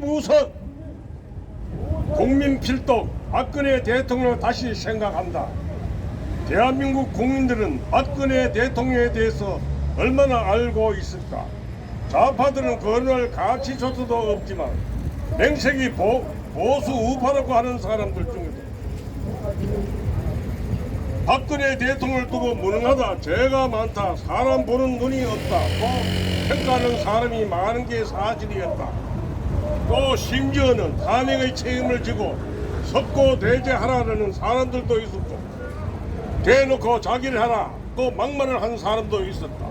우선 국민 필독 박근혜 대통령을 다시 생각한다. 대한민국 국민들은 박근혜 대통령에 대해서 얼마나 알고 있을까? 좌파들은 그날 가치조차도 없지만 맹색이 보수 우파라고 하는 사람들 중에도 박근혜 대통령을 두고 무능하다, 죄가 많다, 사람 보는 눈이 없다, 또 평가하는 사람이 많은 게 사실이었다. 또 심지어는 탄핵의 책임을 지고 석고대죄하라는 사람들도 있었고, 대놓고 자기를 하라 또 막말을 한 사람도 있었다.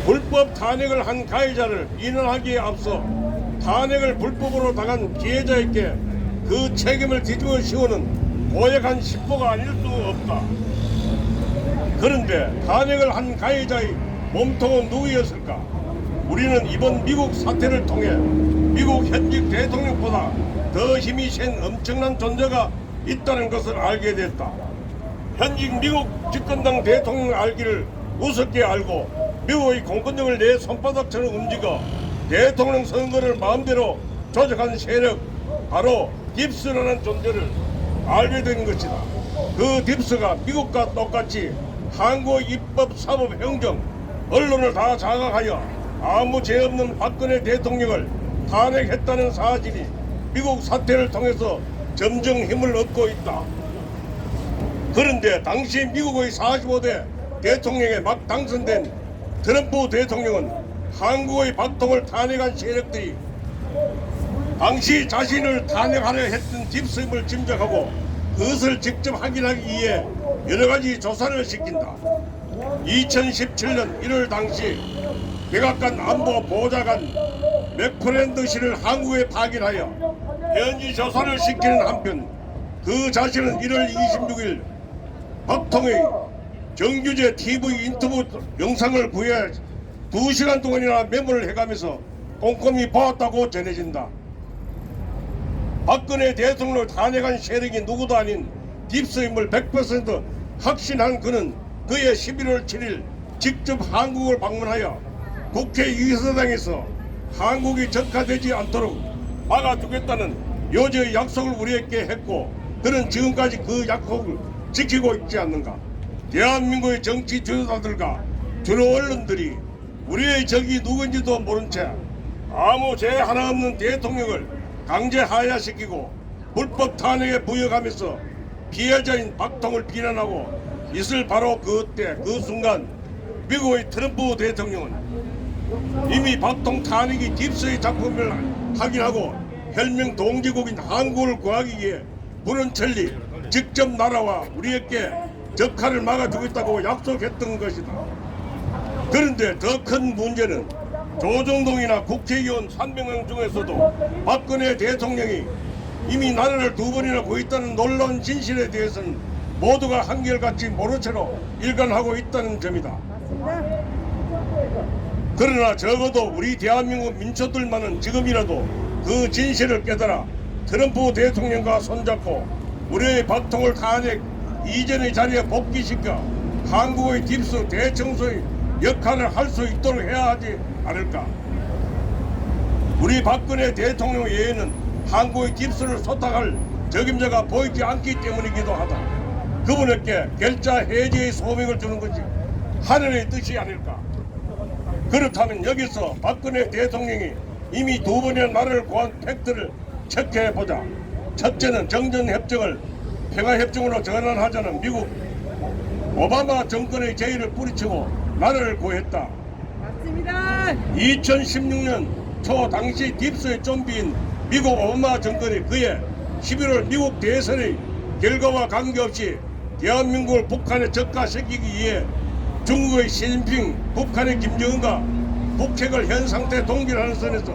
불법 탄핵을 한 가해자를 인원하기에 앞서 탄핵을 불법으로 당한 피해자에게 그 책임을 뒤집어 씌우는 고약한 심보가 아닐 수 없다. 그런데 탄핵을 한 가해자의 몸통은 누구였을까? 우리는 이번 미국 사태를 통해 미국 현직 대통령보다 더 힘이 센 엄청난 존재가 있다는 것을 알게 됐다. 현직 미국 집권당 대통령을 알기를 우습게 알고 미국의 공권력을 내 손바닥처럼 움직여 대통령 선거를 마음대로 조작한 세력, 바로 딥스라는 존재를 알게 된 것이다. 그 딥스가 미국과 똑같이 한국 입법, 사법, 행정, 언론을 다 장악하여 아무 죄 없는 박근혜 대통령을 탄핵했다는 사실이 미국 사태를 통해서 점점 힘을 얻고 있다. 그런데 당시 미국의 45대 대통령에 막 당선된 트럼프 대통령은 한국의 박통을 탄핵한 세력들이 당시 자신을 탄핵하려 했던 딥스임을 짐작하고 그것을 직접 확인하기 위해 여러가지 조사를 시킨다. 2017년 1월 당시 백악관 안보 보좌관 맥프랜드 씨를 한국에 파견하여 현지 조사를 시키는 한편 그 자신은 1월 26일 박통의 정규제 TV 인터뷰 영상을 구해 2시간 동안이나 메모를 해가면서 꼼꼼히 보았다고 전해진다. 박근혜 대통령을 탄핵한 세력이 누구도 아닌 딥스임을 100% 확신한 그는 그해 11월 7일 직접 한국을 방문하여 국회의사당에서 한국이 적화되지 않도록 막아두겠다는 요지의 약속을 우리에게 했고, 그는 지금까지 그 약속을 지키고 있지 않는가? 대한민국의 정치 주도자들과 주로 언론들이 우리의 적이 누군지도 모른 채 아무 죄 하나 없는 대통령을 강제 하야시키고 불법 탄핵에 부역하면서 피해자인 박통을 비난하고 있을 바로 그때 그 순간 미국의 트럼프 대통령은 이미 박통 탄핵이 딥스의 작품을 확인하고 혈맹 동지국인 한국을 구하기 위해 문헌천리 직접 날아와 우리에게 적화를 막아주겠다고 약속했던 것이다. 그런데 더 큰 문제는 조정동이나 국회의원 300명 중에서도 박근혜 대통령이 이미 나라를 2번이나 구했다는 놀라운 진실에 대해서는 모두가 한결같이 모른 채로 일관하고 있다는 점이다. 그러나 적어도 우리 대한민국 민초들만은 지금이라도 그 진실을 깨달아 트럼프 대통령과 손잡고 우리의 박통을 탄핵 이전의 자리에 복귀시켜 한국의 딥스 대청소의 역할을 할 수 있도록 해야 하지 않을까. 우리 박근혜 대통령 외에는 한국의 딥스를 소탁할 적임자가 보이지 않기 때문이기도 하다. 그분에게 결자 해지의 소명을 주는 것이 하늘의 뜻이 아닐까. 그렇다면 여기서 박근혜 대통령이 이미 2번이나 나라를 구한 팩트를 체크해보자. 첫째는 정전협정을 평화협정으로 전환하자는 미국 오바마 정권의 제의를 뿌리치고 나라를 구했다. 맞습니다. 2016년 초 당시 딥스의 좀비인 미국 오바마 정권이 그해 11월 미국 대선의 결과와 관계없이 대한민국을 북한에 적화시키기 위해 중국의 시진핑, 북한의 김정은과 북핵을 현 상태 동결하는 선에서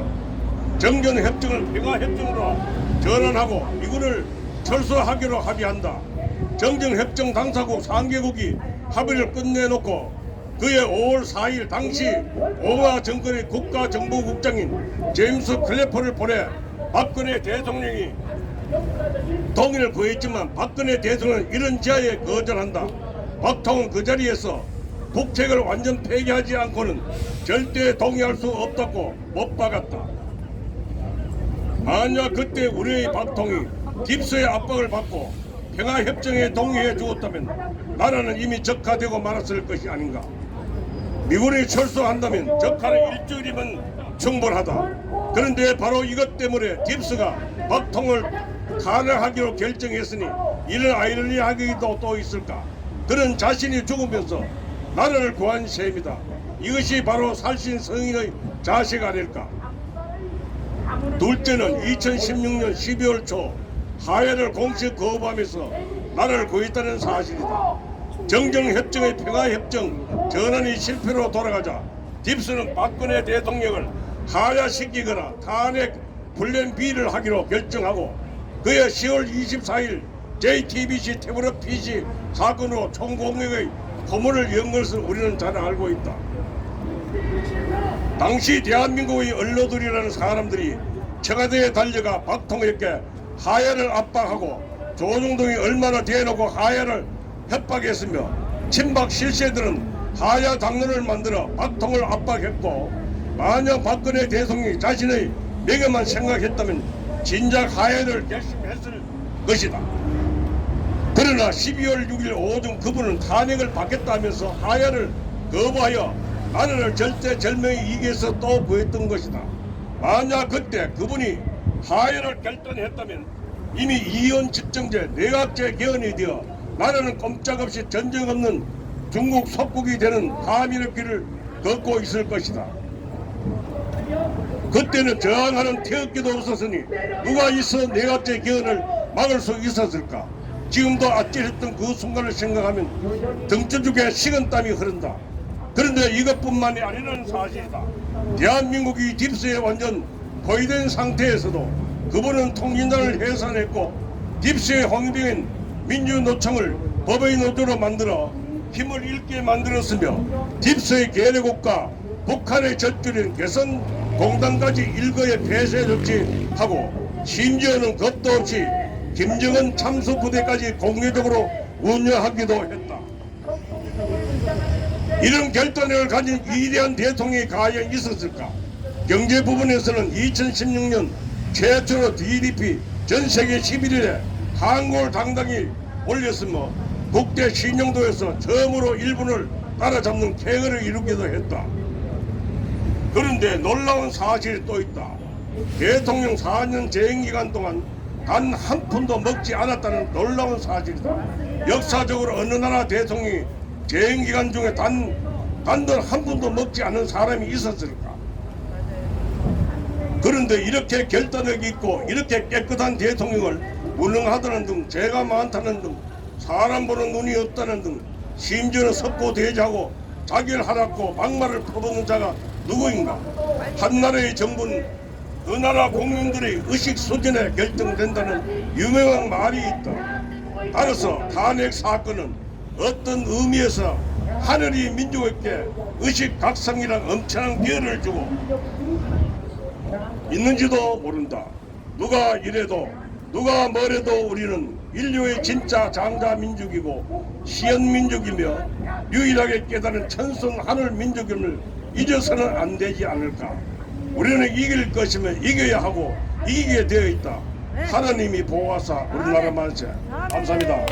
정전협정을 평화협정으로 전환하고 미군을 철수하기로 합의한다. 정전협정 당사국 3개국이 합의를 끝내놓고 그해 5월 4일 당시 오바마 정권의 국가정보국장인 제임스 클래퍼를 보내 박근혜 대통령이 동의를 구했지만 박근혜 대통령은 이런 제안에 거절한다. 박통은 그 자리에서 북핵을 완전 폐기하지 않고는 절대 동의할 수 없다고 못 박았다. 만약 그때 우리의 박통이 딥스의 압박을 받고 평화협정에 동의해 주었다면 나라는 이미 적화되고 말았을 것이 아닌가. 미군이 철수한다면 적화는 일주일이면 충분하다. 그런데 바로 이것 때문에 딥스가 박통을 탄핵하기로 결정했으니 이런 아이러니하기도 또 있을까. 그는 자신이 죽으면서 나라를 구한 셈이다. 이것이 바로 살신 성인의 자식 아닐까. 둘째는 2016년 12월 초 하해를 공식 거부하면서 나라를 구했다는 사실이다. 정정협정의 평화협정 전환이 실패로 돌아가자 딥스는 박근혜 대통령을 하야시키거나 탄핵 불련비를 하기로 결정하고 그해 10월 24일 JTBC 태블릿 PC 사건으로 총공격의 포문을 연 것을 우리는 잘 알고 있다. 당시 대한민국의 언론들이라는 사람들이 청와대에 달려가 박통일께 하야를 압박하고 조중동이 얼마나 대놓고 하야를 협박했으며 친박 실세들은 하야 당론을 만들어 박통을 압박했고 만약 박근혜 대통령이 자신의 명예만 생각했다면 진작 하야를 결심했을 것이다. 그러나 12월 6일 오전 그분은 탄핵을 받겠다면서 하야를 거부하여 나라를 절대절명의 위기에서 또 구했던 것이다. 만약 그때 그분이 하야를 결단했다면 이미 이혼 집정제 내각제 개헌이 되어 나라는 꼼짝없이 전쟁 없는 중국 속국이 되는 한민의 길을 걷고 있을 것이다. 그때는 저항하는 태극기도 없었으니 누가 있어 내각제 개헌을 막을 수 있었을까. 지금도 아찔했던 그 순간을 생각하면 등쳐죽에 식은땀이 흐른다. 그런데 이것뿐만이 아니라는 사실이다. 대한민국이 딥스에 완전 포위된 상태에서도 그분은 통진당을 해산했고 딥스의 황병인 민주노총을 법의 노조로 만들어 힘을 잃게 만들었으며 딥스의 계례국가 북한의 젖줄인 개성공단까지 일거에 폐쇄 조치하고 심지어는 겁도 없이 김정은 참수부대까지 공개적으로 운영하기도 했다. 이런 결단력을 가진 위대한 대통령이 과연 있었을까? 경제 부분에서는 2016년 최초로 DDP 전 세계 11위에 한국을 당당히 올렸으며 국제 신용도에서 처음으로 일본을 따라잡는 쾌거를 이루기도 했다. 그런데 놀라운 사실이 또 있다. 대통령 4년 재임기간 동안 단 한 푼도 먹지 않았다는 놀라운 사실이다. 역사적으로 어느 나라 대통령이 재임기간 중에 단돈 한 푼도 먹지 않은 사람이 있었을까? 그런데 이렇게 결단력 있고 이렇게 깨끗한 대통령을 무능하다는 등 죄가 많다는 등 사람 보는 눈이 없다는 등 심지어는 석고대자하고 자기를 하락고 막말을 퍼붓는 자가 누구인가? 한 나라의 정부는 그 나라 국민들의 의식 수준에 결정된다는 유명한 말이 있다. 따라서 탄핵 사건은 어떤 의미에서 하늘이 민족에게 의식 각성이란 엄청난 기회를 주고 있는지도 모른다. 누가 이래도 누가 뭐래도 우리는 인류의 진짜 장자 민족이고 시연 민족이며 유일하게 깨달은 천선 하늘 민족임을 잊어서는 안 되지 않을까. 우리는 이길 것이면 이겨야 하고 이기게 되어 있다. 하나님이 보호하사 우리나라 만세. 감사합니다.